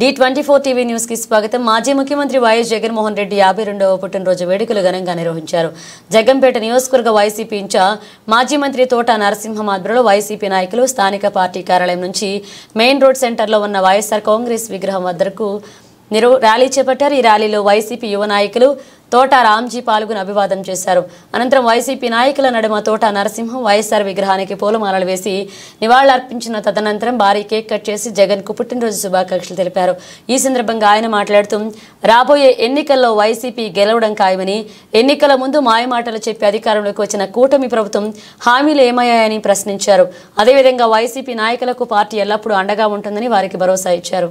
D24 TV news కి స్వాగతం. మాజీ ముఖ్యమంత్రి వైఎస్ జగన్మోహన్ రెడ్డి 52వ పుట్టినరోజు వేడుకలు ఘనంగా నిర్వహించారు. జగ్గంపేట నియోజకవర్గ వైసీపీ ఇన్ఛార్జ్ మాజీ మంత్రి తోట నరసింహం ఆధ్వర్యంలో వైసీపీ నాయకులు స్థానిక పార్టీ కార్యాలయం నుంచి మెయిన్ రోడ్ సెంటర్లో ఉన్న వైఎస్ఆర్ కాంగ్రెస్ విగ్రహం వద్దకు ర్యాలీ చేపట్టారు. ఈ ర్యాలీలో వైసీపీ యువ నాయకులు తోట రామ్జీ పాల్గొని అభివాదం చేశారు. అనంతరం వైసీపీ నాయకుల నడుమ తోట నరసింహం వైఎస్ఆర్ విగ్రహానికి పూలమాలలు వేసి నివాళులర్పించిన తదనంతరం భారీ కేక్ కట్ చేసి జగన్ కు పుట్టినరోజు శుభాకాంక్షలు తెలిపారు. ఈ సందర్భంగా ఆయన మాట్లాడుతూ రాబోయే ఎన్నికల్లో వైసీపీ గెలవడం ఖాయమని, ఎన్నికల ముందు మాయమాటలు చెప్పి అధికారంలోకి వచ్చిన కూటమి ప్రభుత్వం హామీలు ఏమయ్యాయని ప్రశ్నించారు. అదేవిధంగా వైసీపీ నాయకులకు పార్టీ ఎల్లప్పుడూ అండగా ఉంటుందని వారికి భరోసా ఇచ్చారు.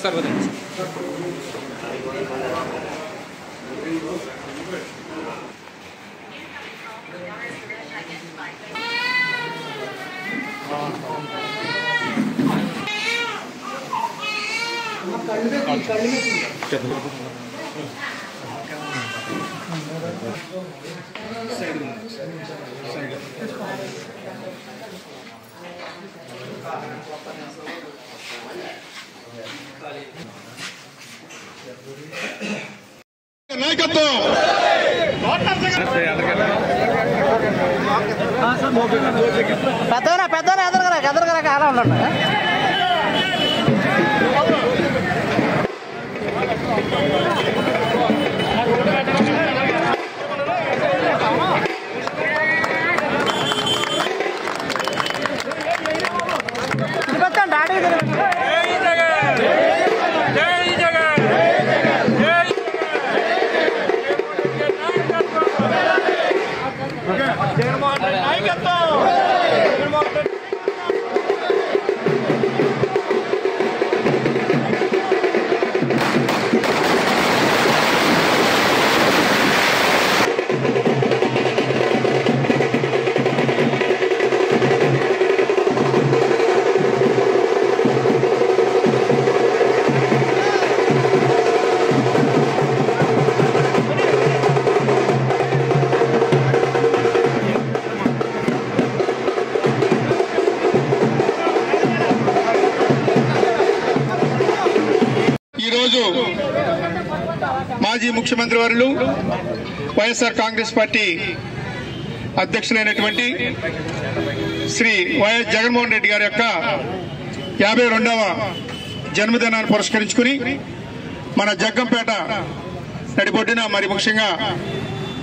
सर పెద్దనా ఎదరగరా అలా ఉండండి. మాజీ ముఖ్యమంత్రి వర్యులు వైఎస్ఆర్ కాంగ్రెస్ పార్టీ అధ్యక్షులైనటువంటి శ్రీ వైఎస్ జగన్మోహన్ రెడ్డి గారి యొక్క 52వ జన్మదినాన్ని పురస్కరించుకుని మన జగ్గంపేట నడిబొడ్డున మరి ముఖ్యంగా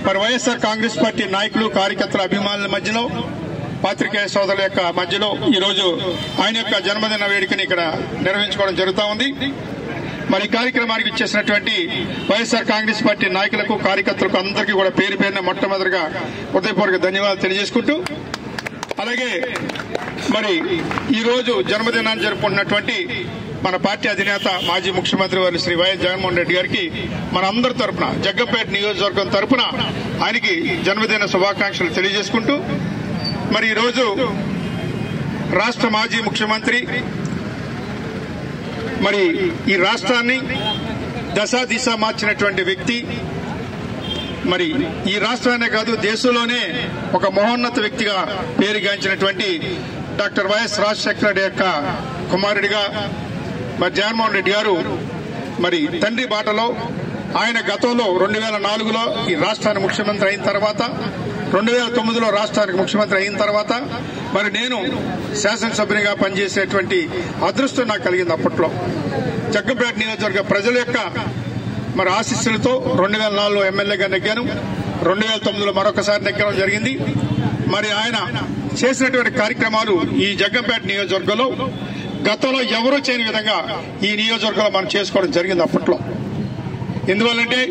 మరి వైఎస్ఆర్ కాంగ్రెస్ పార్టీ నాయకులు, కార్యకర్తల, అభిమానుల మధ్యలో, పాత్రికేయ సోదరుల యొక్క మధ్యలో ఈరోజు ఆయన యొక్క జన్మదిన వేడుకని ఇక్కడ నిర్వహించుకోవడం జరుగుతూ ఉంది. మరి కార్యక్రమానికి ఇచ్చేసినటువంటి వైఎస్ఆర్ కాంగ్రెస్ పార్టీ నాయకులకు, కార్యకర్తలకు అందరికీ కూడా పేరు పేరున మొట్టమొదటిగా హృదయపూర్వక ధన్యవాదాలు తెలియజేసుకుంటూ అలాగే మరి ఈరోజు జన్మదినాన్ని జరుపుకుంటున్నటువంటి మన పార్టీ అధినేత మాజీ ముఖ్యమంత్రి వారు శ్రీ వైఎస్ జగన్మోహన్ రెడ్డి గారికి మన అందరి తరపున జగ్గంపేట నియోజకవర్గం తరపున ఆయనకి జన్మదిన శుభాకాంక్షలు తెలియజేసుకుంటూ మరి ఈరోజు రాష్ట్ర మాజీ ముఖ్యమంత్రి మరి ఈ రాష్ట్రాన్ని దశ దిశ మార్చినటువంటి వ్యక్తి, మరి ఈ రాష్ట్రాన్నే కాదు దేశంలోనే ఒక మహోన్నత వ్యక్తిగా పేరుగాంచినటువంటి డాక్టర్ వైఎస్ రాజశేఖర రెడ్డి యొక్క కుమారుడిగా మరి జగన్మోహన్ రెడ్డి గారు మరి తండ్రి బాటలో ఆయన గతంలో 2004లో ఈ రాష్ట్రానికి ముఖ్యమంత్రి అయిన తర్వాత 2009లో రాష్ట్రానికి ముఖ్యమంత్రి అయిన తర్వాత మరి నేను శాసనసభ్యునిగా పనిచేసేటువంటి అదృష్టం నాకు కలిగింది. అప్పట్లో జగ్గంపేట నియోజకవర్గ ప్రజల యొక్క మరి ఆశీస్సులతో 2004లో ఎమ్మెల్యేగా నెగ్గాను, 2009లో మరొకసారి నెగ్గడం జరిగింది. మరి ఆయన చేసినటువంటి కార్యక్రమాలు ఈ జగ్గంపేట నియోజకవర్గంలో గతంలో ఎవరూ చేయని విధంగా ఈ నియోజకవర్గంలో మనం చేసుకోవడం జరిగింది. అప్పట్లో ఎందువల్లంటే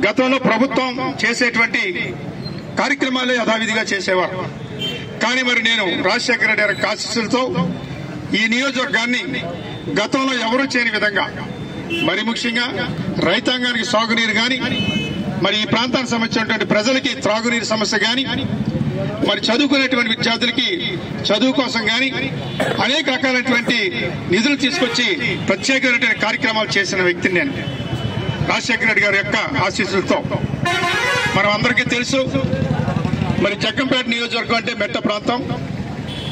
గతంలో ప్రభుత్వం చేసేటువంటి కార్యక్రమాలే యథావిధిగా చేసేవారు. కానీ మరి నేను రాజశేఖర రెడ్డి గారి ఆశీస్సులతో ఈ నియోజకవర్గాన్ని గతంలో ఎవరూ చేయని విధంగా మరి ముఖ్యంగా రైతాంగానికి సాగునీరు గాని, మరి ఈ ప్రాంతానికి సంబంధించినటువంటి ప్రజలకి త్రాగునీరు సమస్య గాని, మరి చదువుకునేటువంటి విద్యార్థులకి చదువు కోసం గాని అనేక రకాలైనటువంటి నిధులు తీసుకొచ్చి ప్రత్యేకమైనటువంటి కార్యక్రమాలు చేసిన వ్యక్తిని నేను రాజశేఖర రెడ్డి గారి యొక్క ఆశీస్సులతో. మనం అందరికీ తెలుసు మరి జగ్గంపేట నియోజకవర్గం అంటే మెట్ట ప్రాంతం,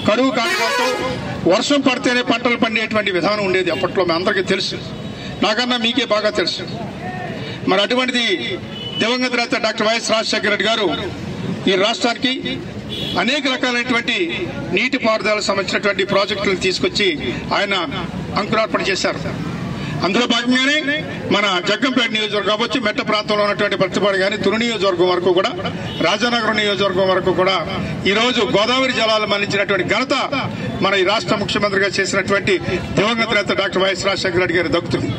కరువు కారణాలతో వర్షం పడితేనే పంటలు పండేటువంటి విధానం ఉండేది అప్పట్లో. మీ అందరికీ తెలుసు, నాకన్నా మీకే బాగా తెలుసు. మరి అటువంటిది దివంగత నేత డాక్టర్ వైఎస్ రాజశేఖర రెడ్డి గారు ఈ రాష్ట్రానికి అనేక రకాలైనటువంటి నీటి పారుదలకు సంబంధించినటువంటి ప్రాజెక్టులు తీసుకొచ్చి ఆయన అంకురార్పణ చేశారు. అందులో భాగంగానే మన జగ్గంపేట నియోజకవర్గం కావచ్చు, మెట్ట ప్రాంతంలో ఉన్నటువంటి పత్తిపాడు కానీ తుని నియోజకవర్గం వరకు కూడా, రాజానగరం నియోజకవర్గం వరకు కూడా ఈరోజు గోదావరి జలాలు మళ్లించినటువంటి ఘనత మన ఈ రాష్ట్ర ముఖ్యమంత్రిగా చేసినటువంటి దివంగత నేత డాక్టర్ వైఎస్ రాజశేఖర రెడ్డి గారికి దక్కుతుంది.